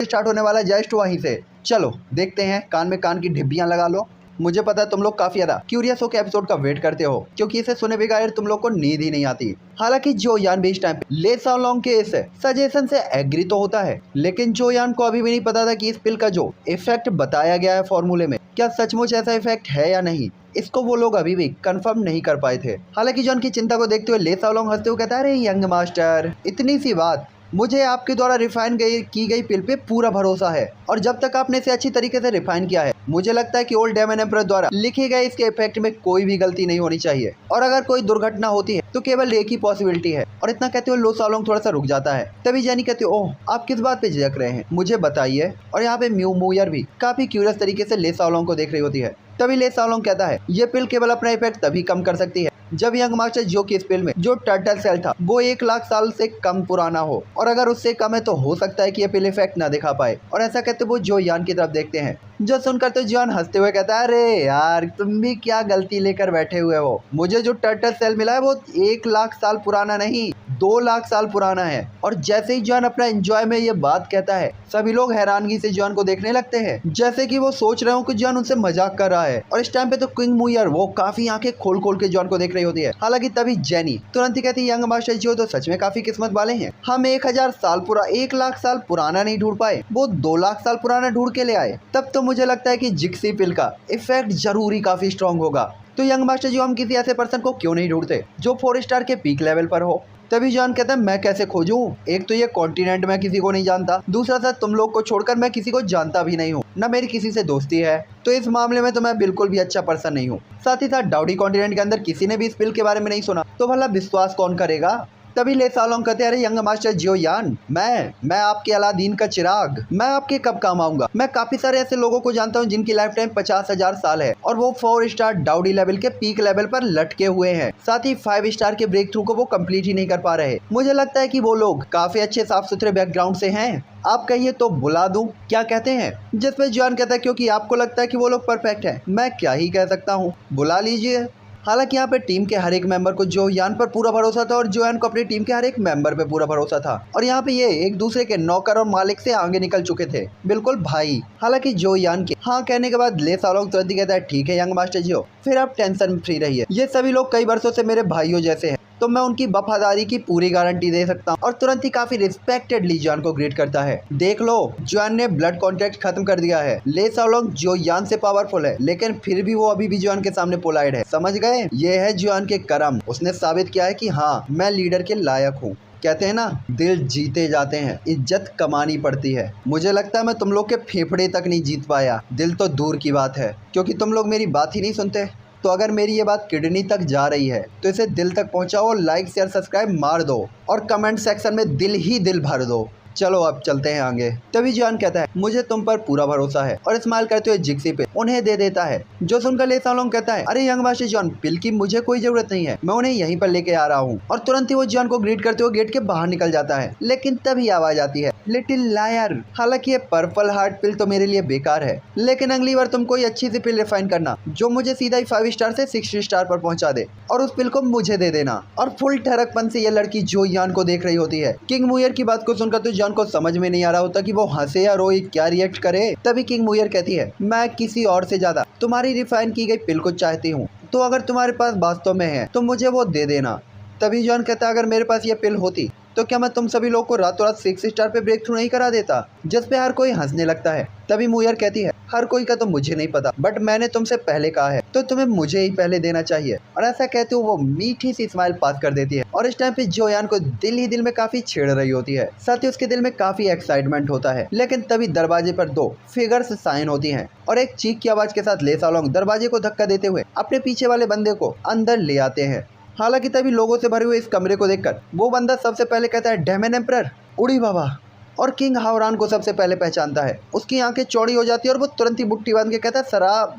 Start होने वाला है जस्ट वहीं से। चलो देखते हैं, कान में कान की ढिब्बियां लगा लो। मुझे पता है तुम लोग काफी ज्यादा क्यूरियस हो के एपिसोड का वेट करते हो, क्योंकि इसे सुने बगैर तुम लोग को नींद ही नहीं आती। हालांकि जो यान भी इस टाइम पे ले साओलोंग के इस सजेशन से एग्री तो होता है, लेकिन जो यान को अभी भी नहीं पता था कि इस पिल का जो इफेक्ट बताया गया है फॉर्मूले में, क्या सचमुच ऐसा इफेक्ट है या नहीं, इसको वो लोग अभी भी कंफर्म नहीं कर पाए थे। हालांकि जॉन की चिंता को देखते हुए ले साओलोंग हंसते हुए कहता है, अरे यंग मास्टर, इतनी सी बात, मुझे आपके द्वारा रिफाइन की गई पिल पे पूरा भरोसा है, और जब तक आपने इसे अच्छी तरीके से रिफाइन किया है, मुझे लगता है कि ओल्ड डेमन एम्परर द्वारा लिखे गए इसके इफेक्ट में कोई भी गलती नहीं होनी चाहिए, और अगर कोई दुर्घटना होती है तो केवल एक ही पॉसिबिलिटी है। और इतना कहते हुए लो साओलोंग थोड़ा सा रुक जाता है। तभी जैनी कहती है, ओह आप किस बात पे झिझक रहे हैं, मुझे बताइए। और यहाँ पे म्यू मूयर भी काफी क्यूरियस तरीके से ले साओलोंग को देख रही होती है। तभी ले साओलोंग कहता है, ये पिल केवल अपना इफेक्ट तभी कम कर सकती है जब यंग मास्टर जो कि इस पिल में जो टर्टल सेल था वो 1 लाख साल से कम पुराना हो, और अगर उससे कम है तो हो सकता है कि ये पिल इफेक्ट ना दिखा पाए। और ऐसा कहते वो जो यान की तरफ देखते हैं, जो सुनकर तो जॉन हंसते हुए कहता है, अरे यार तुम भी क्या गलती लेकर बैठे हुए हो, मुझे जो टर्टल सेल मिला है वो 1 लाख साल पुराना नहीं 2 लाख साल पुराना है। और जैसे ही जॉन अपना एंजॉय में ये बात कहता है, सभी लोग हैरानगी से जॉन को देखने लगते हैं, जैसे कि वो सोच रहे हो कि जॉन उनसे मजाक कर रहा है। और इस टाइम पे तो किंग मूयर वो काफी आंखें खोल खोल के जॉन को देख रही होती है। हालांकि तभी जेनी तुरंत ही कहती है, यंग मास्टर जी तो सच में काफी किस्मत वाले हैं, हम 1 लाख साल पुराना नहीं ढूंढ पाए, वो 2 लाख साल पुराना ढूंढ के ले आए। तब तो मुझे लगता है कि जिक्सी पिल का इफेक्ट जरूरी काफी स्ट्रॉन्ग होगा। तो यंग मास्टर जी हम किसी ऐसे पर्सन को क्यों नहीं ढूंढते जो 4 स्टार के पीक लेवल पर हो। तभी जॉन कहता है, मैं कैसे खोजूं, एक तो ये कॉन्टिनेंट मैं किसी को नहीं जानता, दूसरा था तुम लोग को छोड़कर मैं किसी को जानता भी नहीं हूँ, ना मेरी किसी से दोस्ती है, तो इस मामले में तो मैं बिल्कुल भी अच्छा पर्सन नहीं हूँ। साथ ही साथ डाउडी कॉन्टिनेंट के अंदर किसी ने भी इस पिल के बारे में नहीं सुना, तो भला विश्वास कौन करेगा। तभी ले साओलोंग कहते हैं, अरे यंग मास्टर जियो यान, मैं आपके अलादीन का चिराग, मैं आपके कब काम आऊंगा। मैं काफी सारे ऐसे लोगों को जानता हूँ जिनकी लाइफ टाइम 50,000 साल है, और वो 4 स्टार डाउडी लेवल के पीक लेवल पर लटके हुए हैं। साथ ही 5 स्टार के ब्रेक थ्रू को वो कंप्लीट ही नहीं कर पा रहे। मुझे लगता है कि वो लोग काफी अच्छे साफ सुथरे बैकग्राउंड से हैं, आप कहिए तो बुला दूं, क्या कहते हैं। जिसपे जॉन कहता है, क्योंकि आपको लगता है कि वो लोग परफेक्ट हैं, मैं क्या ही कह सकता हूँ, बुला लीजिए। हालांकि यहाँ पे टीम के हर एक मेंबर को जो यान पर पूरा भरोसा था, और जो यान को अपनी टीम के हर एक मेंबर पे पूरा भरोसा था, और यहाँ पे ये एक दूसरे के नौकर और मालिक से आगे निकल चुके थे, बिल्कुल भाई। हालांकि जो यान के हाँ कहने के बाद ले साओलोंग तुरंत ही कहता है, ठीक है यंग मास्टर जी हो, फिर आप टेंशन फ्री रहिए, ये सभी लोग कई वर्षों से मेरे भाइयों जैसे हैं, तो मैं उनकी वफादारी की पूरी गारंटी दे सकता हूँ। और तुरंत ही काफी रिस्पेक्टेडली जॉन को ग्रीट करता है, देख लो जॉन ने ब्लड कॉन्ट्रैक्ट खत्म कर दिया है। ले साओलोंग जो यान से पावरफुल है, लेकिन फिर भी वो अभी भी जॉन के सामने पोलाइट है, समझ गए, ये है जॉन के कर्म, उसने साबित किया है कि हाँ मैं लीडर के लायक हूँ। कहते हैं ना, दिल जीते जाते हैं, इज्जत कमानी पड़ती है। मुझे लगता है मैं तुम लोग के फेफड़े तक नहीं जीत पाया, दिल तो दूर की बात है, क्योंकि तुम लोग मेरी बात ही नहीं सुनते। तो अगर मेरी ये बात किडनी तक जा रही है तो इसे दिल तक पहुंचाओ, लाइक शेयर सब्सक्राइब मार दो, और कमेंट सेक्शन में दिल ही दिल भर दो। चलो अब चलते हैं आगे। तभी जॉन कहता है, मुझे तुम पर पूरा भरोसा है, और स्माइल करते हुए जिक्सी पे उन्हें दे देता है। जो सुनकर ले साओलोंग कहता है, अरे यंग मास्टर जॉन, पिल की मुझे कोई जरूरत नहीं है, मैं उन्हें यहीं पर लेके आ रहा हूँ। और तुरंत ही वो जॉन को ग्रीट करते हुए गेट के बाहर निकल जाता है। लेकिन तभी आवाज आती है, लिटिल लायर, हालांकि ये पर्पल हार्ट पिल तो मेरे लिए बेकार है, लेकिन अगली बार तुम कोई अच्छी सी पिल रिफाइन करना जो मुझे सीधा ही 5 स्टार से 6 स्टार पर पहुंचा दे, और उस पिल को मुझे दे देना। और फुल ठरकपन से ये लड़की जो यान को देख रही होती है। किंग मूयर की बात को सुनकर तो जॉन को समझ में नहीं आ रहा होता कि वो हंसे या रोए, क्या रिएक्ट करे। तभी किंग मूयर कहती है, मैं किसी और से ज्यादा तुम्हारी रिफाइन की गई पिल को चाहती हूँ, तो अगर तुम्हारे पास वास्तव में है तो मुझे वो दे देना। तभी जॉन कहता है, अगर मेरे पास ये पिल होती तो क्या मैं तुम सभी लोग को रातों रात 6 स्टार पे ब्रेक थ्रू नहीं करा देता। जिस पे हर कोई हंसने लगता है। तभी मूयर कहती है, हर कोई का तो मुझे नहीं पता, बट मैंने तुमसे पहले कहा है तो तुम्हें मुझे ही पहले देना चाहिए। और ऐसा कहते हुए वो मीठी सी स्माइल पास कर देती है। और इस टाइम पे जोयान को दिल ही दिल में काफी छेड़ रही होती है, साथ ही उसके दिल में काफी एक्साइटमेंट होता है। लेकिन तभी दरवाजे पर 2 फिगर्स साइन होती हैं, और एक चीख की आवाज के साथ ले साओलोंग दरवाजे को धक्का देते हुए अपने पीछे वाले बंदे को अंदर ले आते हैं। हालांकि तभी लोगों से भरे हुए इस कमरे को देखकर वो बंदा सबसे पहले कहता है, डेमन एम्परर, उड़ी बाबा। और किंग हावरान को सबसे पहले पहचानता है। उसकी आंखें चौड़ी हो जाती है और वो तुरंत ही बुट्टी बांध के कहता है,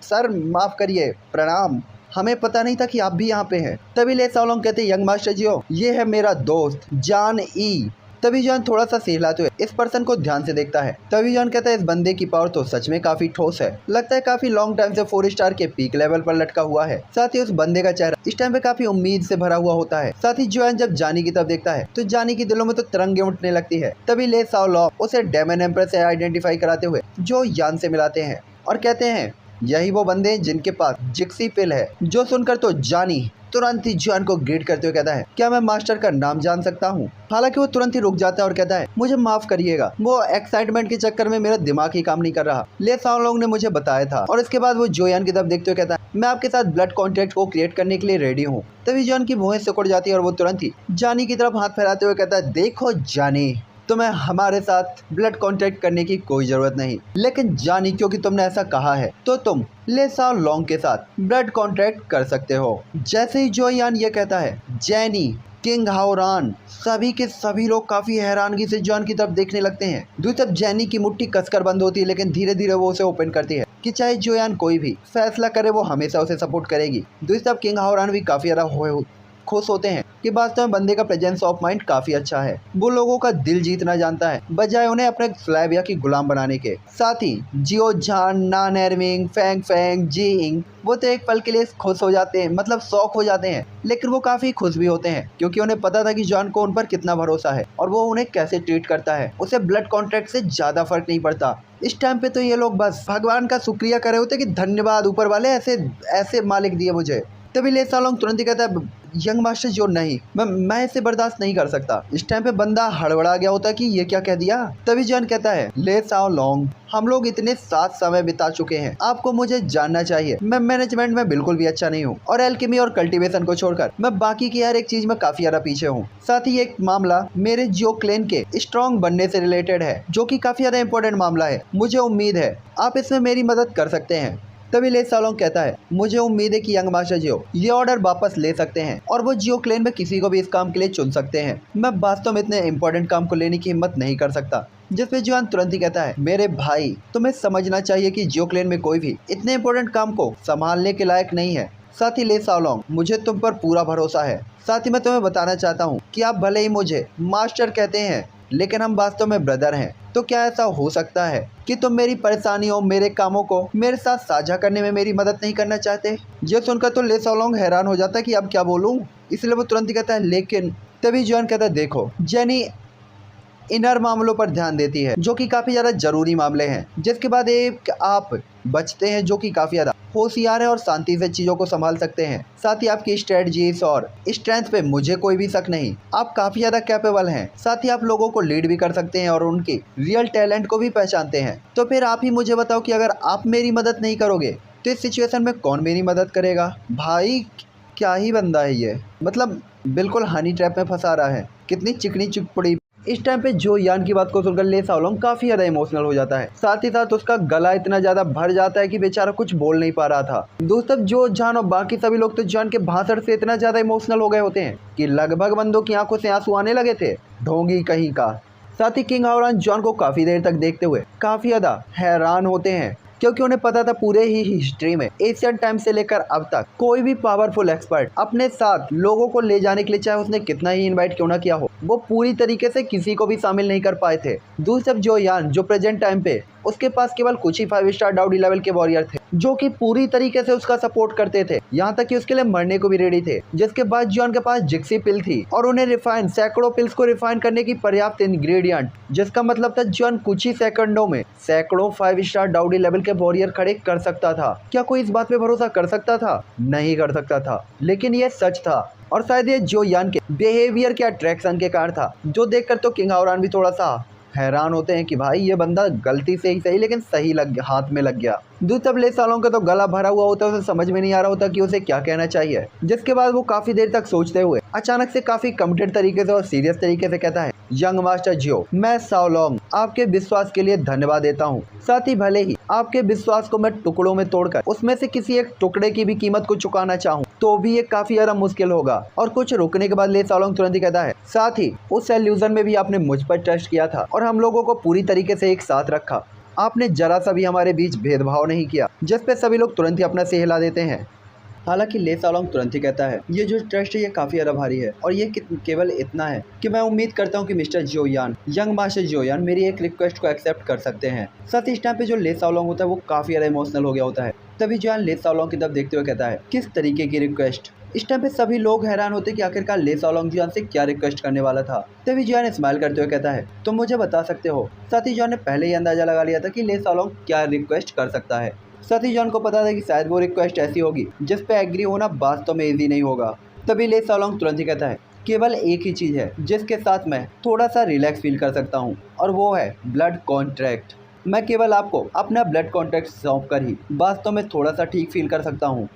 सर माफ करिए, प्रणाम, हमें पता नहीं था कि आप भी यहाँ पे हैं। तभी ले साओलोंग कहते, यंग मास्टर जी हो, ये है मेरा दोस्त जान ई। तभी जॉन थोड़ा सा सहलाते हुए इस पर्सन को ध्यान से देखता है। तभी जॉन कहता है इस बंदे की पावर तो सच में काफी ठोस है, लगता है काफी लॉन्ग टाइम से 4 स्टार के पीक लेवल पर लटका हुआ है। साथ ही उस बंदे का चेहरा इस टाइम पे काफी उम्मीद से भरा हुआ होता है। साथ ही जॉन जब जानी की तरफ देखता है तो जानी की दिलों में तो तरंगे उठने लगती है। तभी ले साओ लॉन्ग उसे डेमन एम्प्रेस से आइडेंटिफाई कराते हुए जो यान से मिलाते हैं और कहते हैं यही वो बंदे हैं जिनके पास जिक्सी पिल है। जो सुनकर तो जानी तुरंत ही जॉन को ग्रीट करते हुए कहता है क्या मैं मास्टर का नाम जान सकता हूँ। हालांकि वो तुरंत ही रुक जाता है और कहता है मुझे माफ करिएगा, वो एक्साइटमेंट के चक्कर में मेरा दिमाग ही काम नहीं कर रहा। ले साओ लोंग ने मुझे बताया था। और इसके बाद वो जोयान की तरफ देखते हुए कहता है मैं आपके साथ ब्लड कॉन्ट्रैक्ट को क्रिएट करने के लिए रेडी हूँ। तभी जॉन की भौहें सिकुड़ जाती है और वो तुरंत ही जानी की तरफ हाथ फैलाते हुए कहता है देखो जानी, तुम्हें हमारे साथ ब्लड कांटेक्ट करने की कोई जरूरत नहीं, लेकिन जानी क्योंकि तुमने ऐसा कहा है तो तुम ले साओ लॉन्ग के साथ ब्लड कांटेक्ट कर सकते हो। जैसे ही जोयान ये कहता है जैनी, किंग हाओरान, सभी के सभी लोग काफी हैरानगी से जॉन की तरफ देखने लगते हैं। दूसरी तरफ जैनी की मुट्ठी कसकर बंद होती है, लेकिन धीरे धीरे वो उसे ओपन करती है कि चाहे जोयान कोई भी फैसला करे वो हमेशा उसे सपोर्ट करेगी। दूसरी तरफ किंग हाओरान भी काफी ज्यादा खुश होते हैं कि वास्तव में बंदे का प्रेजेंस ऑफ माइंड काफी अच्छा है। वो लोगों का दिल जीतना जानता है बजाय उन्हें अपने फ्लैविया की गुलाम बनाने के। साथ ही जियो झान, नान एरमिंग, फैंग फैंग, जीइंग वो तो एक पल के लिए खुश हो जाते हैं, मतलब शौक हो जाते हैं, लेकिन वो काफी खुश भी होते हैं क्योंकि उन्हें पता था कि जॉन को उन पर कितना भरोसा है और वो उन्हें कैसे ट्रीट करता है। उसे ब्लड कॉन्ट्रैक्ट से ज्यादा फर्क नहीं पड़ता। इस टाइम पे तो ये लोग बस भगवान का शुक्रिया कर रहे होते कि धन्यवाद ऊपर वाले, ऐसे ऐसे मालिक दिए मुझे। तभी ले साओ लॉन्ग तुरंत ही कहता है यंग मास्टर जो नहीं, मैं इसे बर्दाश्त नहीं कर सकता। इस टाइम पे बंदा हड़बड़ा गया होता कि ये क्या कह दिया। तभी जॉन कहता है ले साओ लॉन्ग, हम लोग इतने साथ समय बिता चुके हैं, आपको मुझे जानना चाहिए। मैं मैनेजमेंट में बिल्कुल भी अच्छा नहीं हूँ और एल्केमी और कल्टीवेशन को छोड़कर मैं बाकी की हर एक चीज में काफी ज्यादा पीछे हूँ। साथ ही एक मामला मेरे जियो क्लेन के स्ट्रॉन्ग बनने से रिलेटेड है जो कि काफी ज्यादा इंपॉर्टेंट मामला है। मुझे उम्मीद है आप इसमें मेरी मदद कर सकते हैं। तभी ले साओ लॉन्ग कहता है मुझे उम्मीद है कि यंग मास्टर जियो ये ऑर्डर वापस ले सकते हैं और वो जियो क्लेन में किसी को भी इस काम के लिए चुन सकते हैं। मैं वास्तव में इतने इंपॉर्टेंट काम को लेने की हिम्मत नहीं कर सकता। जिसपे जॉन तुरंत ही कहता है मेरे भाई, तुम्हें समझना चाहिए कि जियो क्लेन में कोई भी इतने इंपॉर्टेंट काम को संभालने के लायक नहीं है। साथ ही ले साओ लॉन्ग, मुझे तुम पर पूरा भरोसा है। साथ ही मैं तुम्हें बताना चाहता हूँ कि आप भले ही मुझे मास्टर कहते हैं लेकिन हम वास्तव में ब्रदर हैं। तो क्या ऐसा हो सकता है कि तुम मेरी परेशानियों, मेरे कामों को मेरे साथ साझा करने में मेरी मदद नहीं करना चाहते। ये सुनकर तो ले साओ लॉन्ग हैरान हो जाता है कि अब क्या बोलूं, इसलिए वो तुरंत ही कहता है लेकिन। तभी जॉन कहता है देखो, जेनी इनर मामलों पर ध्यान देती है जो कि काफी ज्यादा जरूरी मामले हैं। जिसके बाद एक आप बचते हैं जो कि काफी ज्यादा होशियार है और शांति से चीजों को संभाल सकते हैं। साथ ही आपकी स्ट्रेटजीज और स्ट्रेंथ पे मुझे कोई भी शक नहीं, आप काफी ज्यादा कैपेबल हैं। साथ ही आप लोगों को लीड भी कर सकते हैं और उनके रियल टैलेंट को भी पहचानते हैं। तो फिर आप ही मुझे बताओ कि अगर आप मेरी मदद नहीं करोगे तो इस सिचुएशन में कौन मेरी मदद करेगा। भाई क्या ही बंदा है ये, मतलब बिल्कुल हनी ट्रैप में फंसा रहा है। कितनी चिकनी चुपड़ी। इस टाइम पे जो यान की बात को सुनकर ले साओ लॉन्ग काफी ज्यादा इमोशनल हो जाता है। साथ ही साथ उसका गला इतना ज्यादा भर जाता है कि बेचारा कुछ बोल नहीं पा रहा था। दोस्तों जो जान और बाकी सभी लोग तो जान के भाषण से इतना ज्यादा इमोशनल हो गए होते हैं कि लगभग बंदों की आंखों से आंसू आने लगे थे। ढोंगी कहीं का। साथ ही किंग हाओरान जॉन को काफी देर तक देखते हुए काफी ज्यादा हैरान होते हैं क्योंकि उन्हें पता था पूरे ही हिस्ट्री में एशियन टाइम से लेकर अब तक कोई भी पावरफुल एक्सपर्ट अपने साथ लोगों को ले जाने के लिए चाहे उसने कितना ही इनवाइट क्यों ना किया हो, वो पूरी तरीके से किसी को भी शामिल नहीं कर पाए थे। दूसरी तरफ जो यान जो प्रेजेंट टाइम पे उसके पास केवल कुछ ही 5 स्टार डाउडी लेवल के वॉरियर थे जो कि पूरी तरीके से उसका सपोर्ट करते थे, यहाँ तक कि उसके लिए मरने को भी रेडी थे। जिसके बाद जॉन के पास जिक्सी पिल थी और उन्हें रिफाइन सैकड़ों पिल्स को रिफाइन करने की पर्याप्त इंग्रेडिएंट, जिसका मतलब था जॉन कुछ ही सेकंडों में सैकड़ों 5 स्टार डाउडी लेवल के वॉरियर खड़े कर सकता था। क्या कोई इस बात पे भरोसा कर सकता था? नहीं कर सकता था, लेकिन यह सच था। और शायद ये जो यान के बिहेवियर के अट्रैक्शन के कारण था, जो देखकर तो किंग हाओरान भी थोड़ा सा हैरान होते हैं कि भाई ये बंदा गलती से ही सही लेकिन सही लग गया, हाथ में लग गया। दूसरे ले सालों का तो गला भरा हुआ होता है, उसे समझ में नहीं आ रहा होता कि उसे क्या कहना चाहिए। जिसके बाद वो काफी देर तक सोचते हुए अचानक से काफी कमिटेड तरीके से और सीरियस तरीके से कहता है यंग मास्टर जियो, मैं साओ लॉन्ग आपके विश्वास के लिए धन्यवाद देता हूँ। साथ ही भले ही आपके विश्वास को मैं टुकड़ों में तोड़कर उसमें से किसी एक टुकड़े की भी कीमत को चुकाना चाहूँ तो भी ये काफी ज्यादा मुश्किल होगा। और कुछ रुकने के बाद ले साओ लॉन्ग तुरंत ही कहता है साथ ही उस इल्यूजन में भी आपने मुझ पर ट्रस्ट किया था और हम लोगों को पूरी तरीके से एक साथ रखा। आपने जरा सा भी हमारे बीच भेदभाव नहीं किया। जिस पे सभी लोग तुरंत ही अपना सिर हिला देते हैं। हालांकि ले सालोंग तुरंत ही कहता है ये जो ट्रस्ट है ये काफी ज्यादा भारी है और ये केवल इतना है कि मैं उम्मीद करता हूँ कि मिस्टर जियोयान, यंग मास्टर जियोयान मेरी एक रिक्वेस्ट को एक्सेप्ट कर सकते हैं। साथ ही इस टाइम पे जो ले सालोंग होता है वो काफी ज्यादा इमोशनल हो गया होता है। तभी जियोयान ले सालोंग की तरफ देखते हुए कहता है किस तरीके की रिक्वेस्ट। इस टाइम पे सभी लोग हैरान होते कि आखिरकार ले सालोंग जियोयान से क्या रिक्वेस्ट करने वाला था। तभी जियोयान स्माइल करते हुए कहता है तुम मुझे बता सकते हो। साथ ही जियोयान ने पहले ही अंदाजा लगा लिया था कि ले सालोंग क्या रिक्वेस्ट कर सकता है। साथ ही जॉन को पता था कि शायद वो रिक्वेस्ट ऐसी होगी जिस पे एग्री होना वास्तव में इजी नहीं होगा। तभी ले सालोंग तुरंत ही कहता है केवल एक ही चीज़ है जिसके साथ मैं थोड़ा सा रिलैक्स फील कर सकता हूँ और वो है ब्लड कॉन्ट्रैक्ट। मैं केवल आपको अपना ब्लड कॉन्ट्रैक्ट सौंप कर ही वास्तव में थोड़ा सा ठीक फील कर सकता हूँ।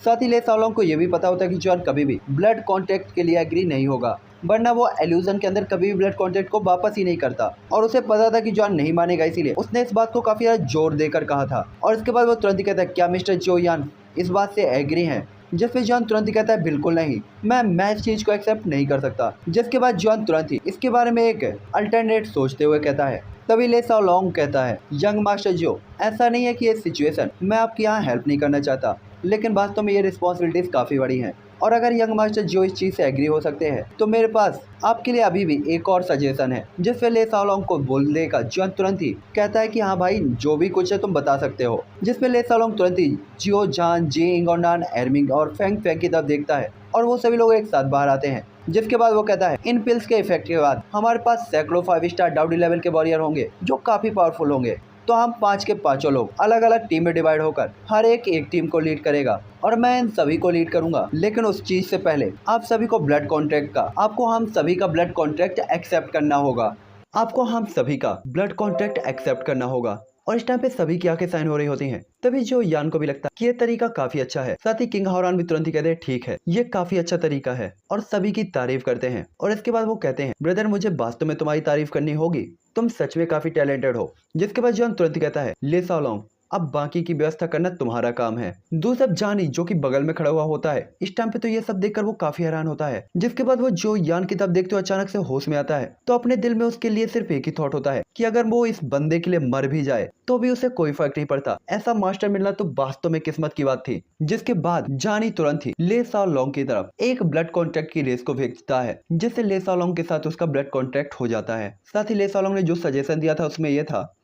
साथ ही ले सालोंग को ये भी पता होता है कि जॉन कभी भी ब्लड कॉन्ट्रैक्ट के लिए एग्री नहीं होगा, वरना वो एल्यूजन के अंदर कभी भी ब्लड कॉन्ट्रैक्ट को वापस ही नहीं करता। और उसे पता था कि जॉन नहीं मानेगा, इसीलिए उसने इस बात को काफी ज्यादा जोर देकर कहा था। और इसके बाद वो तुरंत ही कहता है क्या मिस्टर जियोयान इस बात से एग्री हैं। जिस पे जॉन तुरंत ही कहता है बिल्कुल नहीं, मैं इस चीज को एक्सेप्ट नहीं कर सकता। जिसके बाद जॉन तुरंत ही इसके बारे में एक अल्टरनेट सोचते हुए कहता है। तभी ले सालोंग कहता है यंग मास्टर जो ऐसा नहीं है कि ये सिचुएशन मैं आपकी यहाँ हेल्प नहीं करना चाहता, लेकिन वास्तव में ये रिस्पॉन्सिबिलिटीज काफी बड़ी हैं। और अगर यंग मास्टर जो इस चीज़ से एग्री हो सकते हैं तो मेरे पास आपके लिए अभी भी एक और सजेशन है। जिस पे ले सालोंग को बोल देगा जॉन तुरंत ही कहता है कि हाँ भाई जो भी कुछ है तुम बता सकते हो। जिस पे ले सालोंग तुरंत ही जियो जान जिंग और नान एरमिंग और फेंग फेंग की तरफ देखता है और वो सभी लोग एक साथ बाहर आते हैं। जिसके बाद वो कहता है इन पिल्स के इफेक्ट के बाद हमारे पास सैकड़ों 5 स्टार डाउडी लेवल के वॉरियर होंगे जो काफी पावरफुल होंगे। तो हम 5 के 5 लोग अलग अलग टीम में डिवाइड होकर हर एक टीम को लीड करेगा और मैं इन सभी को लीड करूंगा। लेकिन उस चीज से पहले आप सभी को ब्लड कॉन्ट्रैक्ट का आपको हम सभी का ब्लड कॉन्ट्रैक्ट एक्सेप्ट करना होगा। आपको हम सभी का ब्लड कॉन्ट्रैक्ट एक्सेप्ट करना होगा। और इस टाइम पे सभी की आंखें साइन हो रही होती हैं। तभी जो यान को भी लगता है कि ये तरीका काफी अच्छा है। साथ ही किंग हावरान भी तुरंत ही कहते हैं ठीक है ये काफी अच्छा तरीका है और सभी की तारीफ करते हैं। और इसके बाद वो कहते हैं ब्रदर मुझे वास्तव में तुम्हारी तारीफ करनी होगी, तुम सच में काफी टैलेंटेड हो। जिसके बाद जॉन तुरंत ही कहता है ले सालोंग अब बाकी की व्यवस्था करना तुम्हारा काम है। दूसरा जानी जो कि बगल में खड़ा हुआ होता है इस टाइम पे तो ये सब देखकर वो काफी हैरान होता है। जिसके बाद वो जो यान की तरफ देखते हुए अचानक से होश में आता है तो अपने दिल में उसके लिए सिर्फ एक ही थॉट होता है कि अगर वो इस बंदे के लिए मर भी जाए तो भी उसे कोई फर्क नहीं पड़ता। ऐसा मास्टर मिलना तो वास्तव में किस्मत की बात थी। जिसके बाद जानी तुरंत ही ले सालोंग की तरफ एक ब्लड कॉन्ट्रैक्ट की रेस को भेजता है जिससे ले सालोंग के साथ उसका ब्लड कॉन्ट्रैक्ट हो जाता है। साथ ही ले सालोंग ने जो सजेशन दिया था उसमें यह था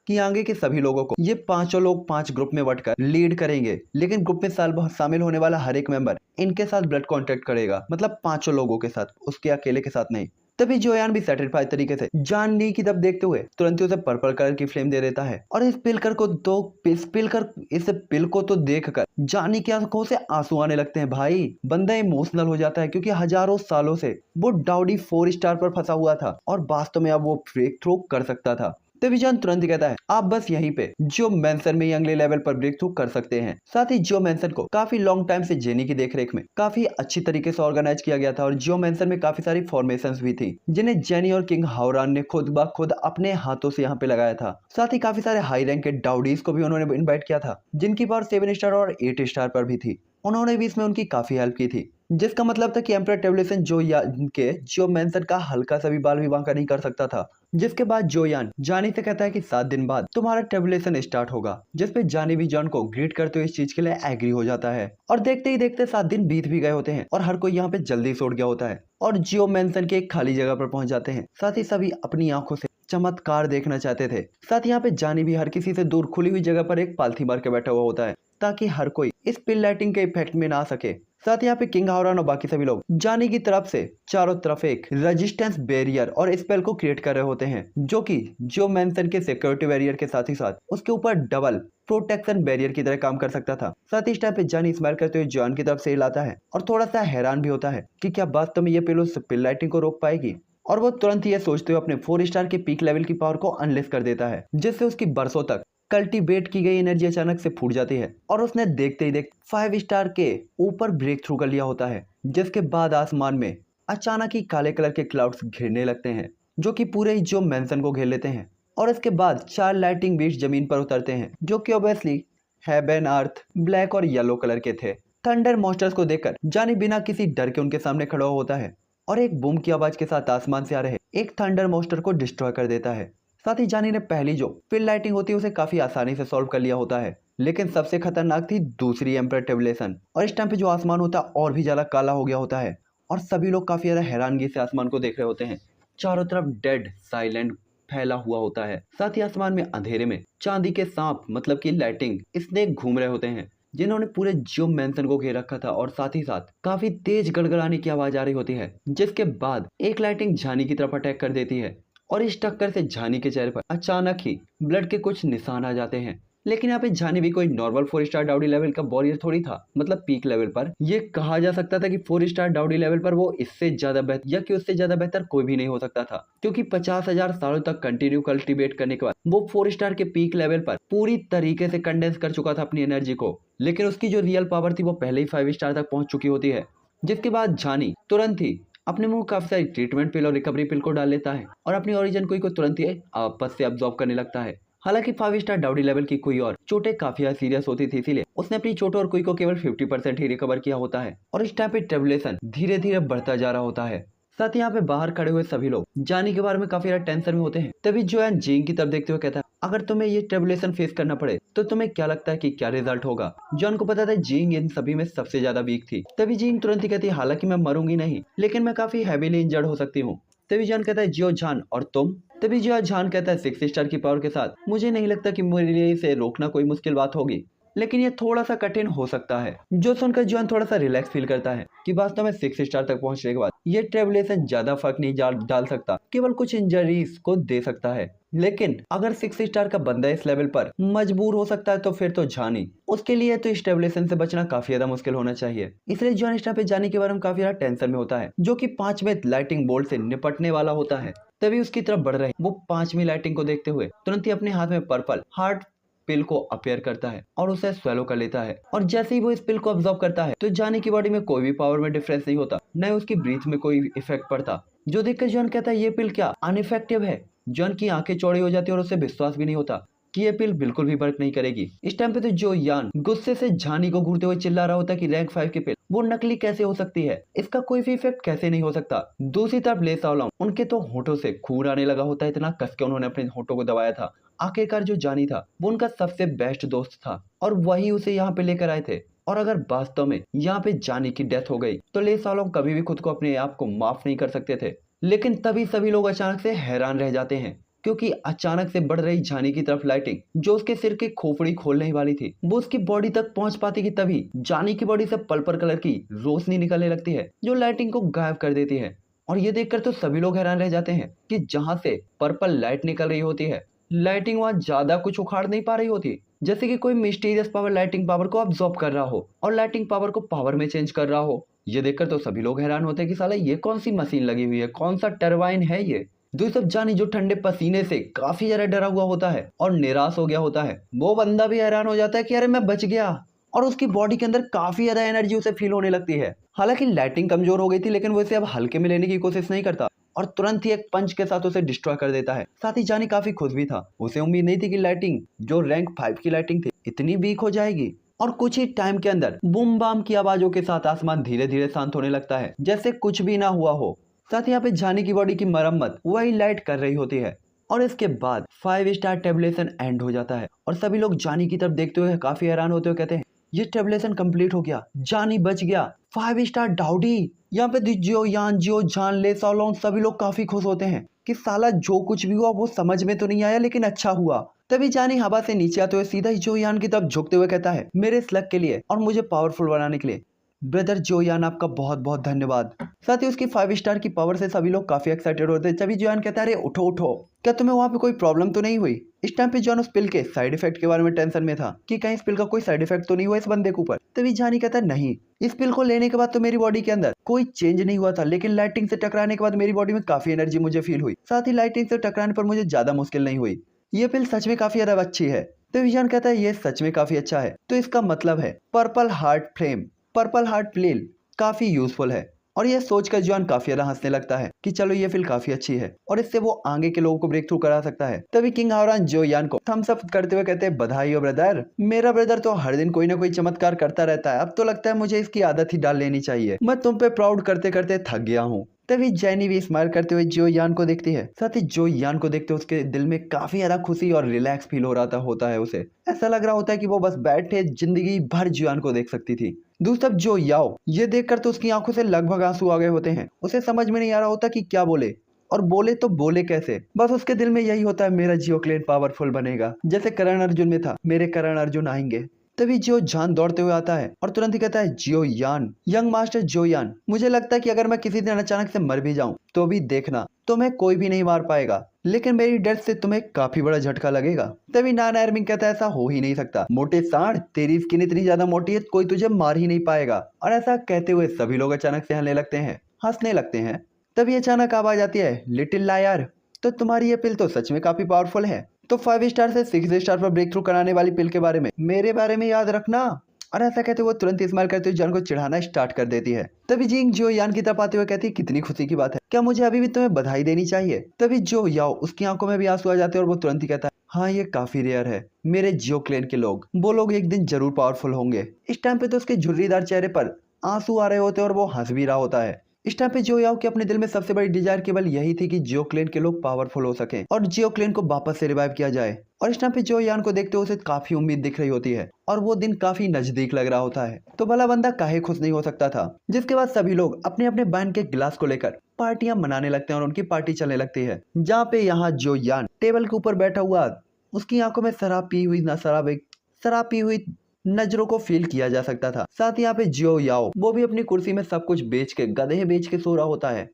कि आगे के सभी लोगों को ये 5 लोग 5 ग्रुप में बंटकर लीड करेंगे, लेकिन ग्रुप में शामिल होने वाला हर एक मेंबर इनके साथ ब्लड कॉन्ट्रैक्ट करेगा, मतलब 5 लोगों के साथ, उसके अकेले के साथ नहीं। तभी जोयान भी सेटिस्फाइड तरीके से जान ली की तरफ देखते हुए तुरंत ही उसे पर्पल कलर की फ्लेम दे देता है। और इस पिल को तो देखकर जानी की आंखों से आंसू आने लगते हैं। भाई बंदा इमोशनल हो जाता है क्योंकि हजारों सालों से वो डाउडी 4 स्टार पर फंसा हुआ था और वास्तव में अब वो ब्रेक थ्रू कर सकता था। तभी जॉन तुरंत ही कहता है आप बस यहीं पे जो मेंशन में अगले लेवल पर ब्रेक थ्रू कर सकते हैं। साथ ही जो मेंशन को काफी लॉन्ग टाइम से जेनी की देखरेख में काफी अच्छी तरीके से ऑर्गेनाइज किया गया था और जो मेंशन में काफी सारी फॉर्मेशंस भी थी जिन्हें जेनी और किंग हावरान ने खुद ब खुद अपने हाथों से यहाँ पे लगाया था। साथ ही काफी सारे हाई रैंक के डाउडीज को भी उन्होंने इन्वाइट किया था जिनकी पावर 7 स्टार और 8 स्टार पर भी थी। उन्होंने भी इसमें उनकी काफी हेल्प की थी, जिसका मतलब था कि एम्परर टेबलेसन जो मेंशन का हल्का सा भी बाल विवाह का नहीं कर सकता था। जिसके बाद जोयान जानी से कहता है कि 7 दिन बाद तुम्हारा टेबलेसन स्टार्ट होगा। जिसपे जानी भी जॉन को ग्रीट करते हुए इस चीज के लिए एग्री हो जाता है और देखते ही देखते 7 दिन बीत भी गए होते हैं और हर कोई यहाँ पे जल्दी से उठ गया होता है और जियो मेंशन के एक खाली जगह पर पहुंच जाते हैं। साथ ही सभी अपनी आंखों से चमत्कार देखना चाहते थे। साथ ही यहाँ पे जानी भी हर किसी से दूर खुली हुई जगह पर एक पालथी मार के बैठा हुआ होता है ताकि हर कोई इस पिल लाइटिंग के इफेक्ट में ना आ सके। साथ ही यहाँ पे किंग हावरान और बाकी सभी लोग जानी की तरफ से चारों तरफ एक रेजिस्टेंस बैरियर और स्पेल को क्रिएट कर रहे होते हैं जो कि जो मेंशन के सिक्योरिटी बैरियर के साथ ही साथ उसके ऊपर डबल प्रोटेक्शन बैरियर की तरह काम कर सकता था। साथ ही इस टाइम पे जानी स्माइल करते हुए जॉन की तरफ से हिलाता है और थोड़ा सा हैरान भी होता है कि क्या वास्तव में ये पिल उस पिल लाइटिंग को रोक पाएगी। और वो तुरंत ही ये सोचते हुए अपने 4 स्टार के पीक लेवल की पावर को अनलेस कर देता है जिससे उसकी बरसों तक कल्टीवेट की गई एनर्जी अचानक से फूट जाती है और उसने देखते ही देख 5 स्टार के ऊपर ब्रेक थ्रू कर लिया होता है। जिसके बाद आसमान में अचानक ही काले कलर के क्लाउड्स घिरने लगते हैं जो कि पूरे ही जो मेंशन को घेर लेते हैं और इसके बाद 4 लाइटिंग बीट्स जमीन पर उतरते हैं जो कि ऑब्वियसली हेवन, अर्थ, ब्लैक और येलो कलर के थे। थंडर मॉन्स्टर्स को देखकर जानी बिना किसी डर के उनके सामने खड़ा होता है और एक बूम की आवाज के साथ आसमान से आ रहे एक थंडर मॉन्स्टर को डिस्ट्रॉय कर देता है। साथ ही जानी ने पहली जो पिल लाइटिंग होती है उसे काफी आसानी से सॉल्व कर लिया होता है, लेकिन सबसे खतरनाक थी दूसरी एम्पर टेबुलेशन। और इस टाइम पे जो आसमान होता है और भी ज्यादा काला हो गया होता है और सभी लोग काफी ज्यादा हैरानगी से आसमान को देख रहे होते हैं। चारों तरफ डेड साइलेंट फैला हुआ होता है। साथ ही आसमान में अंधेरे में चांदी के सांप मतलब कि लाइटिंग स्नेक घूम रहे होते हैं, जिन्होंने पूरे जियो मैंसन को घेर रखा था। और साथ ही साथ काफी तेज गड़गड़ाने की आवाज आ रही होती है, जिसके बाद एक लाइटिंग जानी की तरफ अटैक कर देती है और इस टक्कर से जानी के चेहरे पर अचानक ही ब्लड के कुछ निशान आ जाते हैं। लेकिन यहाँ पे जानी भी कोई नॉर्मल 4 स्टार डाउडी लेवल का वॉरियर थोड़ी था, मतलब पीक लेवल पर ये कहा जा सकता था कि 4 स्टार डाउडी लेवल पर वो इससे ज्यादा बेहतर या कि उससे ज्यादा बेहतर कोई भी नहीं हो सकता था, क्योंकि 50,000 सालों तक कंटिन्यू कल्टीवेट करने के बाद वो 4 स्टार के पीक लेवल पर पूरी तरीके से कंडेंस कर चुका था अपनी एनर्जी को। लेकिन उसकी जो रियल पावर थी वो पहले ही 5 स्टार तक पहुंच चुकी होती है, जिसके बाद जानी तुरंत ही अपने मुंह काफी सारी ट्रीटमेंट पिल और रिकवरी पिल को डाल लेता है और अपनी ओरिजिन को तुरंत ही आपस से अब्सॉर्ब करने लगता है। हालांकि 5 स्टार डाउडी लेवल की कोई और चोटें काफी सीरियस होती थी, इसीलिए उसने अपनी चोटों और कोई को केवल 50% ही रिकवर किया होता है और इस टाइम पे ट्रिबुलेशन धीरे धीरे बढ़ता जा रहा होता है। साथ ही यहाँ पे बाहर खड़े हुए सभी लोग जानी के बारे में काफी ज्यादा टेंशन में होते हैं। तभी जोयान जिंग की तरफ देखते हुए कहता है, अगर तुम्हें ये ट्रिबुलेशन फेस करना पड़े तो तुम्हें क्या लगता है कि क्या रिजल्ट होगा। जॉन को पता था जिंग इन सभी में सबसे ज्यादा वीक थी। तभी जिंग तुरंत ही कहती है, हालांकि मैं मरूंगी नहीं, लेकिन मैं काफी हैवीली इंजर्ड हो सकती हूँ। तभी जॉन कहता है, जियो जान और तुम। तभी जियो जान कहता है, 6 स्टार की पावर के साथ मुझे नहीं लगता कि मेरे लिए इसे रोकना कोई मुश्किल बात होगी, लेकिन ये थोड़ा सा कठिन हो सकता है। जो सुनकर जॉन थोड़ा सा रिलैक्स फील करता है कि वास्तव में 6 स्टार तक पहुंचने के बाद ये ट्रिबुलेशन ज्यादा फर्क नहीं डाल सकता, केवल कुछ इंजरीज को दे सकता है। लेकिन अगर 6 स्टार का बंदा इस लेवल पर मजबूर हो सकता है तो फिर तो जानी उसके लिए तो इस ट्रिबुलेशन से बचना काफी ज्यादा मुश्किल होना चाहिए। इसलिए जॉन इस टाइम पे जानी के बारे में काफी ज्यादा टेंशन में होता है, जो कि 5वें लाइटिंग बोल्ट से निपटने वाला होता है। तभी उसकी तरफ बढ़ रहे वो 5वीं लाइटिंग को देखते हुए तुरंत ही अपने हाथ में पर्पल हार्ट पिल को अपेयर करता है और उसे स्वेलो कर लेता है। और जैसे ही वो इस पिल को ऑब्जर्व करता है तो जानी की बॉडी में कोई भी पावर में डिफरेंस नहीं होता, न उसकी ब्रीथ में कोई इफेक्ट पड़ता, जो देखकर जॉन कहता है, ये पिल क्या अनइफेक्टिव है। जॉन की आंखें चौड़ी हो जाती है और उसे विश्वास भी नहीं होता कि ये पिल बिल्कुल भी वर्क नहीं करेगी। इस टाइम पे तो जो यान गुस्से से जानी को घूरते हुए चिल्ला रहा होता है कि रैंक 5 की पिल वो नकली कैसे हो सकती है, इसका कोई भी इफेक्ट कैसे नहीं हो सकता। दूसरी तरफ ले साओलॉन्ग, उनके तो होठों से खून आने लगा होता है, इतना कस के उन्होंने अपने होठों को दबाया था। आखिरकार जो जानी था वो उनका सबसे बेस्ट दोस्त था और वही उसे यहाँ पे लेकर आए थे। और अगर वास्तव में यहाँ पे जानी की डेथ हो गई तो ले साओलॉन्ग कभी भी खुद को अपने आप को माफ नहीं कर सकते थे। लेकिन तभी सभी लोग अचानक से हैरान रह जाते हैं, क्योंकि अचानक से बढ़ रही जानी की तरफ लाइटिंग जो उसके सिर की खोपड़ी खोलने वाली थी वो उसकी बॉडी तक पहुंच पाती कि तभी जानी की बॉडी से पर्पल कलर की रोशनी निकलने लगती है, जो लाइटिंग को गायब कर देती है। और ये देखकर तो सभी लोग हैरान रह जाते हैं कि जहां से पर्पल लाइट निकल रही होती है, लाइटिंग वहां ज्यादा कुछ उखाड़ नहीं पा रही होती, जैसे कि कोई मिस्टीरियस पावर लाइटिंग पावर को अब्सॉर्ब कर रहा हो और लाइटिंग पावर को पावर में चेंज कर रहा हो। ये देखकर तो सभी लोग हैरान होते हैं कि साला ये कौन सी मशीन लगी हुई है, कौन सा टरबाइन है ये। दूसरी तरफ जानी जो ठंडे पसीने से काफी ज्यादा डरा हुआ होता है और निराश हो गया होता है, वो बंदा भी हैरान हो जाता है कि अरे मैं बच गया। और उसकी बॉडी के अंदर काफी ज्यादा एनर्जी उसे फील होने लगती है। हालांकि लाइटिंग कमजोर हो गई थी, लेकिन वो इसे अब हल्के में लेने की कोशिश नहीं करता और तुरंत ही एक पंच के साथ उसे डिस्ट्रॉय कर देता है। साथ ही जानी काफी खुश भी था, उसे उम्मीद नहीं थी कि लाइटिंग जो रैंक 5 की लाइटिंग थी इतनी वीक हो जाएगी। और कुछ ही टाइम के अंदर बूम बाम की आवाजों के साथ आसमान धीरे धीरे शांत होने लगता है, जैसे कुछ भी ना हुआ हो। साथ ही यहाँ पे जानी की बॉडी की मरम्मत वही लाइट कर रही होती है और इसके बाद 5 स्टार टेबुलेशन एंड हो जाता है और सभी लोग जानी की तरफ देखते हुए काफी हैरान होते हुए कहते हैं, ये टेबुलेशन कंप्लीट हो गया, जानी बच गया, 5 स्टार डाउडी। यहाँ पे जियो यान, जियो जान, ले साओलॉन्ग सभी लोग काफी खुश होते हैं कि साला जो कुछ भी हुआ वो समझ में तो नहीं आया, लेकिन अच्छा हुआ। तभी जानी हवा से नीचे आते हुए सीधा ही जो यान की तरफ झुकते हुए कहता है, मेरे इस लक के लिए और मुझे पावरफुल बनाने के लिए ब्रदर जोयान आपका बहुत बहुत धन्यवाद। साथ ही उसकी 5 स्टार की पावर से सभी लोग काफी एक्साइटेड होते हैं। तभी जोयान कहता है, अरे उठो उठो, क्या तुम्हें वहां पे कोई प्रॉब्लम तो नहीं हुई। इस टाइम पे जॉन उस पिल के साइड इफेक्ट के बारे में टेंशन में था कि कहीं इस पिल का कोई साइड इफेक्ट तो नहीं हुआ इस बंदे के ऊपर। तभी जानी कहता है, नहीं, इस पिल को लेने के बाद तो मेरी बॉडी के अंदर कोई चेंज नहीं हुआ था, लेकिन लाइटिंग से टकराने के बाद मेरी बॉडी में काफी एनर्जी मुझे फील हुई। साथ ही लाइटिंग से टकराने पर मुझे ज्यादा मुश्किल नहीं हुई। ये पिल सच में काफी ज्यादा अच्छी है। तो विजान कहता है, ये सच में काफी अच्छा है, तो इसका मतलब है purple heart flame, purple heart pill काफी यूजफुल है। और ये सोचकर जॉन काफी ज्यादा हंसने लगता है कि चलो ये फिल्म काफी अच्छी है और इससे वो आगे के लोगों को ब्रेक थ्रू करा सकता है। तभी किंग हावरान जोयान को थम्स अप करते हुए कहते हैं, बधाई हो ब्रदर, मेरा ब्रदर तो हर दिन कोई ना कोई चमत्कार करता रहता है, अब तो लगता है मुझे इसकी आदत ही डाल लेनी चाहिए। मैं तुम पे प्राउड करते करते थक गया हूँ। तभी जैनी भी स्माइल करते हुए जियो यान को देखती है। साथ ही जो यान को देखते उसके दिल में काफी ज्यादा खुशी और रिलैक्स फील हो रहा था होता है। उसे ऐसा लग रहा होता है कि वो बस बैठे जिंदगी भर जियान को देख सकती थी। दूसरा जो याओ ये देखकर तो उसकी आंखों से लगभग आंसू आ गए होते हैं। उसे समझ में नहीं आ रहा होता कि क्या बोले, और बोले तो बोले कैसे। बस उसके दिल में यही होता है, मेरा जियो क्लेन पावरफुल बनेगा, जैसे करण अर्जुन में था, मेरे करण अर्जुन आएंगे। तभी जियो जान दौड़ते हुए आता है और तुरंत ही कहता है, जियो यान, यंग मास्टर जियो यान, मुझे लगता है कि अगर मैं किसी दिन अचानक से मर भी जाऊं तो भी देखना, तुम्हें कोई भी नहीं मार पाएगा, लेकिन मेरी डेथ से तुम्हें काफी बड़ा झटका लगेगा। तभी नाना एरमिंग कहता है, ऐसा हो ही नहीं सकता, मोटे सांड, तेरी स्किन इतनी ज्यादा मोटी है कोई तुझे मार ही नहीं पाएगा। और ऐसा कहते हुए सभी लोग अचानक से हंसने लगते हैं। तभी अचानक आवाज आती है, लिटिल लायर, तो तुम्हारी ये पिल तो सच में काफी पावरफुल है, तो 5 स्टार से 6 स्टार पर ब्रेक थ्रू कराने वाली पिल के बारे में मेरे बारे में याद रखना। और ऐसा कहते वो तुरंत स्माइल करते हुए जान को चिढ़ाना स्टार्ट कर देती है। तभी जिंग जो यान की तरफ आते हुए कहती है, कितनी खुशी की बात है, क्या मुझे अभी भी तुम्हें बधाई देनी चाहिए। तभी जो याओ उसकी आंखों में भी आंसू आ जाते हैं और वो तुरंत ही कहता है, हाँ ये काफी रेयर है, मेरे जियो क्लेन के लोग, वो लोग एक दिन जरूर पावरफुल होंगे। इस टाइम पे तो उसके झुर्रीदार चेहरे पर आंसू आ रहे होते हैं और वो हंस भी रहा होता है। इस टाइम पे जो याओ के अपने दिल में सबसे बड़ी डिजायर केवल यही थी कि जियो क्लेन के लोग पावरफुल हो सके और जियो क्लेन को वापस से रिवाइव किया जाए। और इस टाइम पे जो यान को देखते हुए उसे काफी उम्मीद दिख रही होती है और वो दिन काफी नजदीक लग रहा होता है। तो भला बंदा काहे खुश नहीं हो सकता था। जिसके बाद सभी लोग अपने अपने बहन के गिलास को लेकर पार्टियां मनाने लगते हैं और उनकी पार्टी चलने लगती है। जहाँ पे यहाँ जो यान टेबल के ऊपर बैठा हुआ, उसकी आंखों में शराब पी हुई नजरों को फील किया जा सकता था। साथ ही यहाँ पे जियो याओ वो भी अपनी कुर्सी में सब कुछ बेच के, गधे बेच के सो रहा होता है,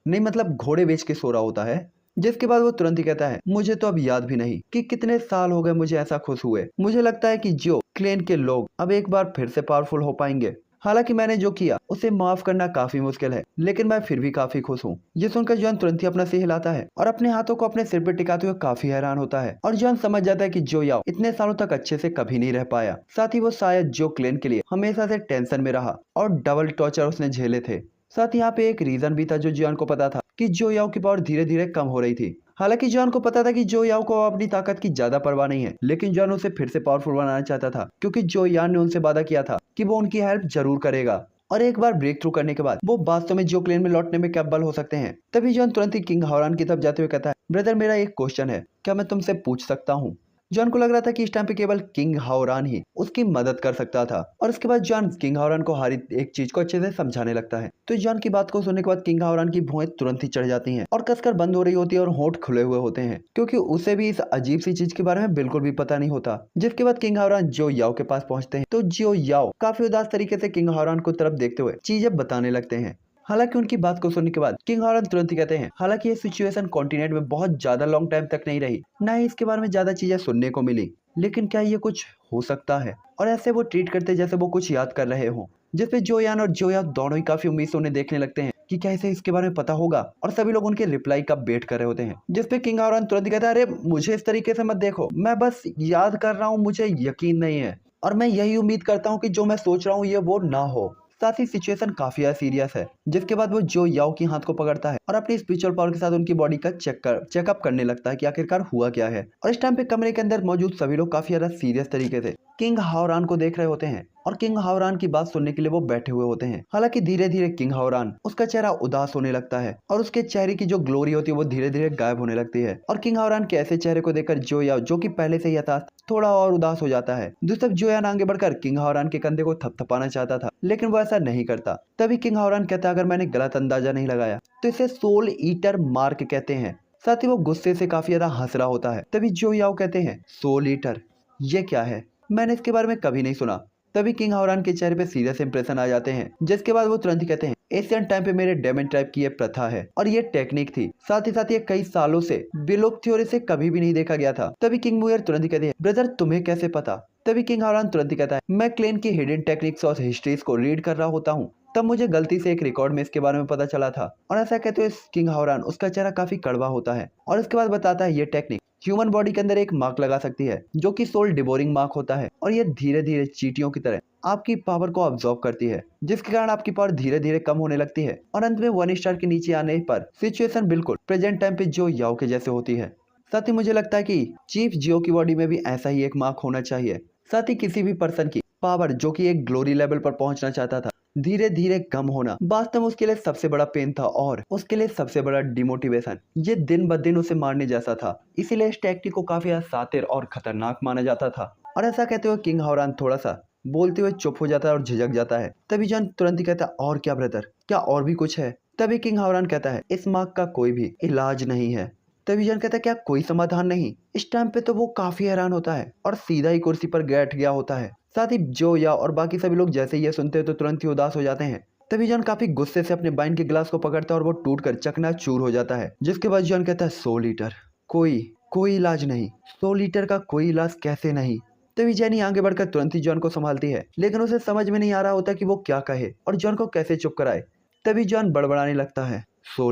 नहीं मतलब घोड़े बेच के सो रहा होता है। जिसके बाद वो तुरंत ही कहता है, मुझे तो अब याद भी नहीं कि कितने साल हो गए मुझे ऐसा खुश हुए। मुझे लगता है कि जियो क्लेन के लोग अब एक बार फिर से पावरफुल हो पाएंगे। हालांकि मैंने जो किया उसे माफ करना काफी मुश्किल है, लेकिन मैं फिर भी काफी खुश हूँ। ये सुनकर जॉन तुरंत ही अपना सिर हिलाता है और अपने हाथों को अपने सिर पर टिकाते हुए काफी हैरान होता है। और जॉन समझ जाता है कि जो याओ इतने सालों तक अच्छे से कभी नहीं रह पाया। साथ ही वो शायद जो क्लेन के लिए हमेशा से टेंशन में रहा और डबल टॉर्चर उसने झेले थे। साथ ही यहाँ पे एक रीजन भी था जो जॉन को पता था कि जो याओ की पावर धीरे धीरे कम हो रही थी। हालांकि जॉन को पता था कि जो याओ को अपनी ताकत की ज्यादा परवाह नहीं है, लेकिन जॉन उसे फिर से पावरफुल बनाना चाहता था क्योंकि जो यान ने उनसे वादा किया था कि वो उनकी हेल्प जरूर करेगा और एक बार ब्रेक थ्रू करने के बाद वो वास्तव में जियो क्लेन में लौटने में कैपेबल हो सकते हैं। तभी जॉन तुरंत ही किंग हावरान की तरफ जाते हुए कहता है, ब्रदर मेरा एक क्वेश्चन है, क्या मैं तुमसे पूछ सकता हूँ। जॉन को लग रहा था कि इस टाइम पे केवल किंग हावरान ही उसकी मदद कर सकता था। और उसके बाद जॉन किंग हावरान को हर एक चीज को अच्छे से समझाने लगता है। तो जॉन की बात को सुनने के बाद किंग हावरान की भुएं तुरंत ही चढ़ जाती हैं और कसकर बंद हो रही होती है और होंठ खुले हुए होते हैं, क्योंकि उसे भी इस अजीब सी चीज के बारे में बिल्कुल भी पता नहीं होता। जिसके बाद किंग हावरान जो याओ के पास पहुंचते हैं तो जो याओ काफी उदास तरीके से किंग हावरान को तरफ देखते हुए चीजें बताने लगते हैं। हालांकि उनकी बात को सुनने के बाद किंग हावरान तुरंत ही कहते हैं, हालांकि ये सिचुएशन कॉन्टिनेंट में बहुत ज्यादा लॉन्ग टाइम तक नहीं रही, ना ही इसके बारे में ज्यादा चीजें सुनने को मिली, लेकिन क्या ये कुछ हो सकता है। और ऐसे वो ट्रीट करते जैसे वो कुछ याद कर रहे हों। जिसपे जो यान और जो याओ दोनों ही काफी उम्मीद से उन्हें देखने लगते हैं कि क्या इसे इसके बारे में पता होगा, और सभी लोग उनके रिप्लाई का वेट कर रहे होते हैं। जिसपे किंग हावरान तुरंत ही कहता है, अरे मुझे इस तरीके से मत देखो, मैं बस याद कर रहा हूँ, मुझे यकीन नहीं है और मैं यही उम्मीद करता हूँ कि जो मैं सोच रहा हूँ ये वो ना हो। साथ ही सिचुएशन काफी सीरियस है। जिसके बाद वो जो याओ की हाथ को पकड़ता है और अपनी स्पिरिचुअल पावर के साथ उनकी बॉडी का चेकअप करने लगता है कि आखिरकार हुआ क्या है। और इस टाइम पे कमरे के अंदर मौजूद सभी लोग काफी ज्यादा सीरियस तरीके से किंग हावरान को देख रहे होते हैं और किंग हावरान की बात सुनने के लिए वो बैठे हुए होते हैं। हालांकि धीरे धीरे किंग हावरान उसका चेहरा उदास होने लगता है और उसके चेहरे की जो ग्लोरी होती है वो धीरे धीरे गायब होने लगती है। और किंग हावरान के ऐसे चेहरे को देखकर जो याओ, जो कि पहले से ही हताश, थोड़ा और उदास हो जाता है। दूसरी तरफ जो यान आगे बढ़कर किंग हावरान के कंधे को थपथपाना चाहता था, लेकिन वो ऐसा नहीं करता। तभी किंग हावरान कहता है, अगर मैंने गलत अंदाजा नहीं लगाया तो इसे सोल ईटर मार्क कहते हैं। साथ ही वो गुस्से से काफी ज्यादा हंस रहा होता है। तभी जो याओ कहते हैं, सोल ईटर ये क्या है, मैंने इसके बारे में कभी नहीं सुना। तभी किंग हावरान के चेहरे पे सीरियस इंप्रेशन आ जाते हैं। जिसके बाद वो तुरंत ही कहते हैं, एशियन टाइम पे मेरे डेमन ट्राइब की ये प्रथा है और ये टेक्निक थी, साथ ही ये कई सालों से विलुप्त थी और इसे कभी भी नहीं देखा गया था। तभी किंग मुयर तुरंत ही कहते हैं, ब्रदर तुम्हें कैसे पता। तभी किंग हावरान तुरंत ही कहता है, मैं क्लेन की हिडन टेक्निक्स और हिस्ट्रीज को रीड कर रहा होता हूँ, तब मुझे गलती से एक रिकॉर्ड में इसके बारे में पता चला था। और ऐसा कहते हुए किंग हावरान उसका चेहरा काफी कड़वा होता है और इसके बाद बताता है, ये टेक्निक ह्यूमन बॉडी के अंदर एक मार्क लगा सकती है जो कि सोल डिवोरिंग मार्क होता है और ये धीरे धीरे चींटियों की तरह आपकी पावर को ऑब्जॉर्व करती है, जिसके कारण आपकी पावर धीरे धीरे कम होने लगती है और अंत में 1 स्टार के नीचे आने पर सिचुएशन बिल्कुल प्रेजेंट टाइम पे जो याओ के जैसे होती है। साथ ही मुझे लगता है कि चीफ जियो की बॉडी में भी ऐसा ही एक मार्क होना चाहिए। साथ ही किसी भी पर्सन की पावर जो कि एक ग्लोरी लेवल पर पहुंचना चाहता था धीरे धीरे कम होना वास्तव में उसके लिए सबसे बड़ा पेन था और उसके लिए सबसे बड़ा डिमोटिवेशन। ये दिन ब दिन उसे मारने जैसा था, इसीलिए इस टेक्निक को काफी शातिर और खतरनाक माना जाता था। और ऐसा कहते हुए किंग हावरान थोड़ा सा बोलते हुए चुप हो जाता है और झिझक जाता है। तभी जॉन तुरंत ही कहता है, और क्या ब्रदर, क्या और भी कुछ है? तभी किंग हावरान कहता है, इस मार्क का कोई भी इलाज नहीं है। तभी जॉन कहता है, क्या कोई समाधान नहीं? इस टाइम पे तो वो काफी हैरान होता है और सीधा ही कुर्सी पर बैठ गया होता है। साथ ही जो या और बाकी सभी लोग जैसे ही ये सुनते हैं तो तुरंत ही उदास हो जाते हैं। तभी जॉन काफी गुस्से से अपने वाइन के गिलास को पकड़ता है और वो टूटकर चकनाचूर हो जाता है। जिसके बाद जॉन कहता है, 100 लीटर कोई इलाज नहीं। 100 लीटर का कोई इलाज कैसे नहीं? तभी जेनी आगे बढ़कर तुरंत ही जॉन को संभालती है, लेकिन उसे समझ में नहीं आ रहा होता कि वो क्या कहे और जॉन को कैसे चुप कराए। तभी जॉन बड़बड़ाने लगता है, 100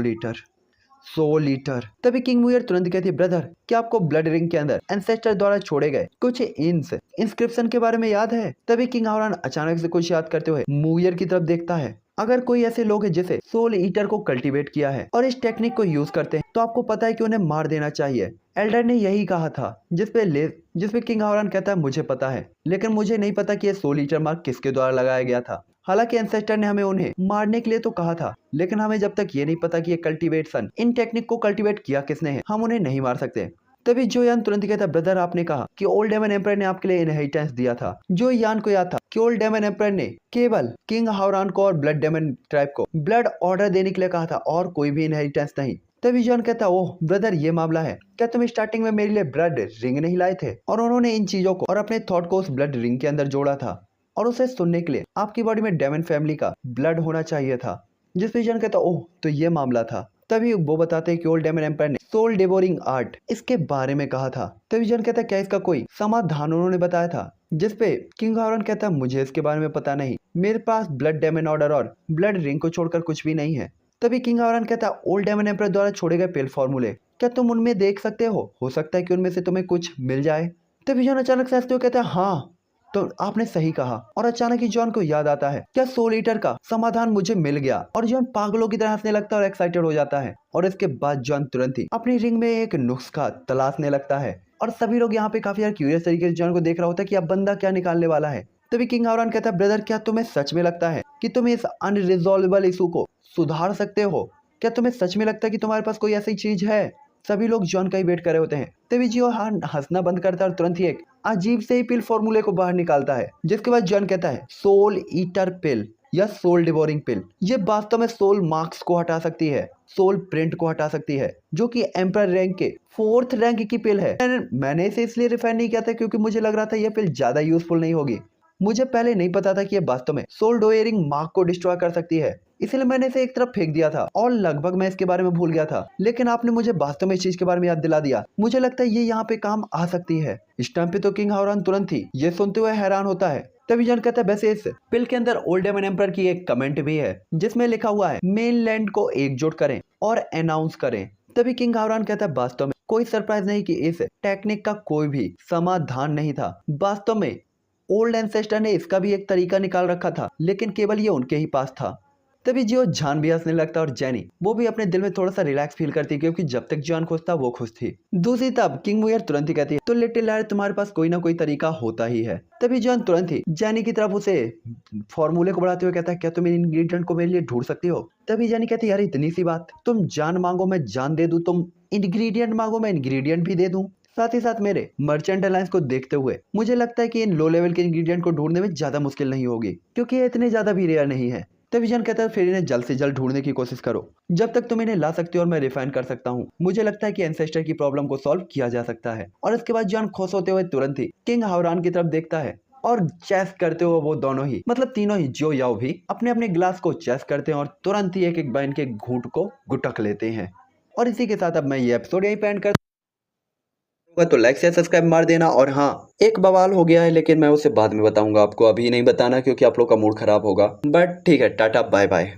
लीटर। तभी किंग मुयर तुरंत कहती है, ब्रदर, क्या आपको ब्लड रिंग के अंदर एंसेस्टर द्वारा छोड़े गए कुछ इंस्क्रिप्शन के बारे में याद है? तभी किंग हावरान अचानक से कुछ याद करते हुए मुयर की तरफ देखता है। अगर कोई ऐसे लोग हैं जिसे सोल ईटर को कल्टीवेट किया है और इस टेक्निक को यूज करते हैं तो आपको पता है कि उन्हें मार देना चाहिए। एल्डर ने यही कहा था। जिसपे किंग हावरान कहता है, मुझे पता है, लेकिन मुझे नहीं पता कि ये सोल ईटर मार्क किसके द्वारा लगाया गया था। हालांकि एंसेस्टर ने हमें उन्हें मारने के लिए तो कहा था, लेकिन हमें जब तक ये नहीं पता कि ये कल्टीवेशन इन टेक्निक को कल्टीवेट किया किसने है, हम उन्हें नहीं मार सकते। तभी जो यान तुरंत कहता है, ब्रदर, आपने कहा कि ओल्ड डेमन एम्पायर ने आपके लिए इनहेरिटेंस दिया था। जो यान को याद था कि ओल्ड डेमन एम्पायर ने केवल किंग हावरान को और ब्लड डेमन ट्राइब को ब्लड ऑर्डर देने के लिए कहा था और कोई भी इनहेरिटेंस नहीं। तभी जॉन कहता, ओह ब्रदर, ये मामला है। क्या तुम स्टार्टिंग में मेरे लिए ब्लड रिंग नहीं लाए थे? और उन्होंने इन चीजों को और अपने थॉट को उस ब्लड रिंग के अंदर जोड़ा था और उसे सुनने के लिए आपकी बॉडी में डेमन फैमिली का ब्लड होना चाहिए था। जिस पे जॉन कहता, ओह तो ये मामला था। तभी वो बताते हैं कि ओल्ड डेमन एम्पायर ने सोल डिवोरिंग आर्ट इसके बारे में कहा था। तभी जॉन कहता है, क्या इसका कोई समाधान उन्होंने बताया था? जिसपे किंग हावरान कहता है, मुझे इसके बारे में पता नहीं, मेरे पास ब्लड डेमन ऑर्डर और ब्लड रिंग को छोड़कर कुछ भी नहीं है। तभी किंग हावरान कहता है, ओल्ड डेमन एम्पायर द्वारा छोड़े गए पिल फॉर्मूले क्या तुम उनमें देख सकते हो सकता है कि उनमें से तुम्हें कुछ मिल जाए। तभी जॉन अचानक से हंसते हुए कहता है, हाँ तो आपने सही कहा। और अचानक ही जॉन को याद आता है, क्या सोल ईटर का समाधान मुझे मिल गया। और जॉन पागलों की तरह हंसने लगता है और एक्साइटेड हो जाता है। और इसके बाद जॉन तुरंत ही अपनी रिंग में एक नुस्खा तलाशने लगता है और सभी लोग यहाँ पे काफी यार क्यूरियस तरीके से जॉन को देख रहा होता है कि अब बंदा क्या निकालने वाला है। तभी किंग हावरान कहता है, ब्रदर, क्या तुम्हें सच में लगता है कि तुम इस अनरिजॉल्वेबल इशू को सुधार सकते हो? क्या तुम्हें सच में लगता है कि तुम्हारे पास कोई ऐसी चीज है? सभी लोग जॉन का ही वेट कर रहे होते हैं। तभी जियो हंसना बंद करता है और तुरंत ही एक अजीब से ही पिल फॉर्मूले को बाहर निकालता है। जिसके बाद जॉन कहता है, सोल ईटर पिल या सोल डिवोरिंग पिल, ये वास्तव में सोल मार्क्स को हटा सकती है, सोल प्रिंट को हटा सकती है, जो कि एम्पर रैंक के 4th रैंक की पिल है। मैंने इसे इसलिए रिफर नहीं किया था क्योंकि मुझे लग रहा था यह पिल ज्यादा यूजफुल नहीं होगी। मुझे पहले नहीं पता था कि यह वास्तव में सोल डोयरिंग मार्क को डिस्ट्रॉय कर सकती है, इसलिए मैंने इसे एक तरफ फेंक दिया था और लगभग मैं इसके बारे में भूल गया था। लेकिन आपने मुझे वास्तव में इस चीज के बारे में याद दिला दिया। मुझे लगता है ये यहाँ पे काम आ सकती है। इस टाइम पे तो किंग हावरान तुरंत ही ये सुनते हुए हैरान होता है। तभी जॉन कहता है, वैसे इस पिल के अंदर ओल्ड डेमन एम्पायर की एक कमेंट भी है जिसमें लिखा हुआ है, मेनलैंड को एकजुट करें और अनाउंस करें। तभी किंग हावरान कहता है, वास्तव में कोई सरप्राइज नहीं कि इस टेक्निक का कोई भी समाधान नहीं था। वास्तव में ओल्ड एंसेस्टर ने इसका भी एक तरीका निकाल रखा था, लेकिन केवल ये उनके ही पास था। तभी जियो जान भी हंसने लगता और जेनी वो भी अपने दिल में थोड़ा सा रिलैक्स फील करती क्योंकि जब तक जान खुश था वो खुश थी। दूसरी तरफ किंग मुयर तुरंत ही कहती है, तो लिटिल लायर, तुम्हारे पास कोई ना कोई तरीका होता ही है। तभी जॉन तुरंत ही जेनी की तरफ उसे फॉर्मूले को बढ़ाते हुए कहता है, क्या तुम इन इंग्रेडिएंट को मेरे लिए ढूंढ सकती हो? तभी जेनी कहती है, यार इतनी सी बात, तुम जान मांगो मैं जान दे दूं, तुम इंग्रेडिएंट मांगो मैं इंग्रेडिएंट भी दे दूं। साथ ही साथ मेरे मर्चेंट अलायंस को देखते हुए मुझे लगता है कि इन लो लेवल के इंग्रेडिएंट को ढूंढने में ज्यादा मुश्किल नहीं होगी क्योंकि ये इतने ज्यादा भी रेयर नहीं है। तभी जॉन कहता है, फिर इन्हें जल्द से जल्द ढूंढने की कोशिश करो। जब तक तुम इन्हें ला सकते हो और मैं रिफाइन कर सकता हूँ, मुझे लगता है कि एंसेस्टर की प्रॉब्लम को सॉल्व किया जा सकता है। और इसके बाद जॉन खुश होते हुए तुरंत ही किंग हावरान की तरफ देखता है और चेस करते हुए वो दोनों ही मतलब तीनों ही जो याओ भी अपने अपने ग्लास को चेस करते हैं और तुरंत ही एक एक बाइन के घूंट को गुटक लेते हैं। और इसी के साथ अब मैं ये एपिसोड यहीं पे एंड कर तो लाइक से सब्सक्राइब मार देना। और हाँ, एक बवाल हो गया है लेकिन मैं उसे बाद में बताऊंगा, आपको अभी नहीं बताना क्योंकि आप लोग का मूड खराब होगा। बट ठीक है, टाटा बाय बाय।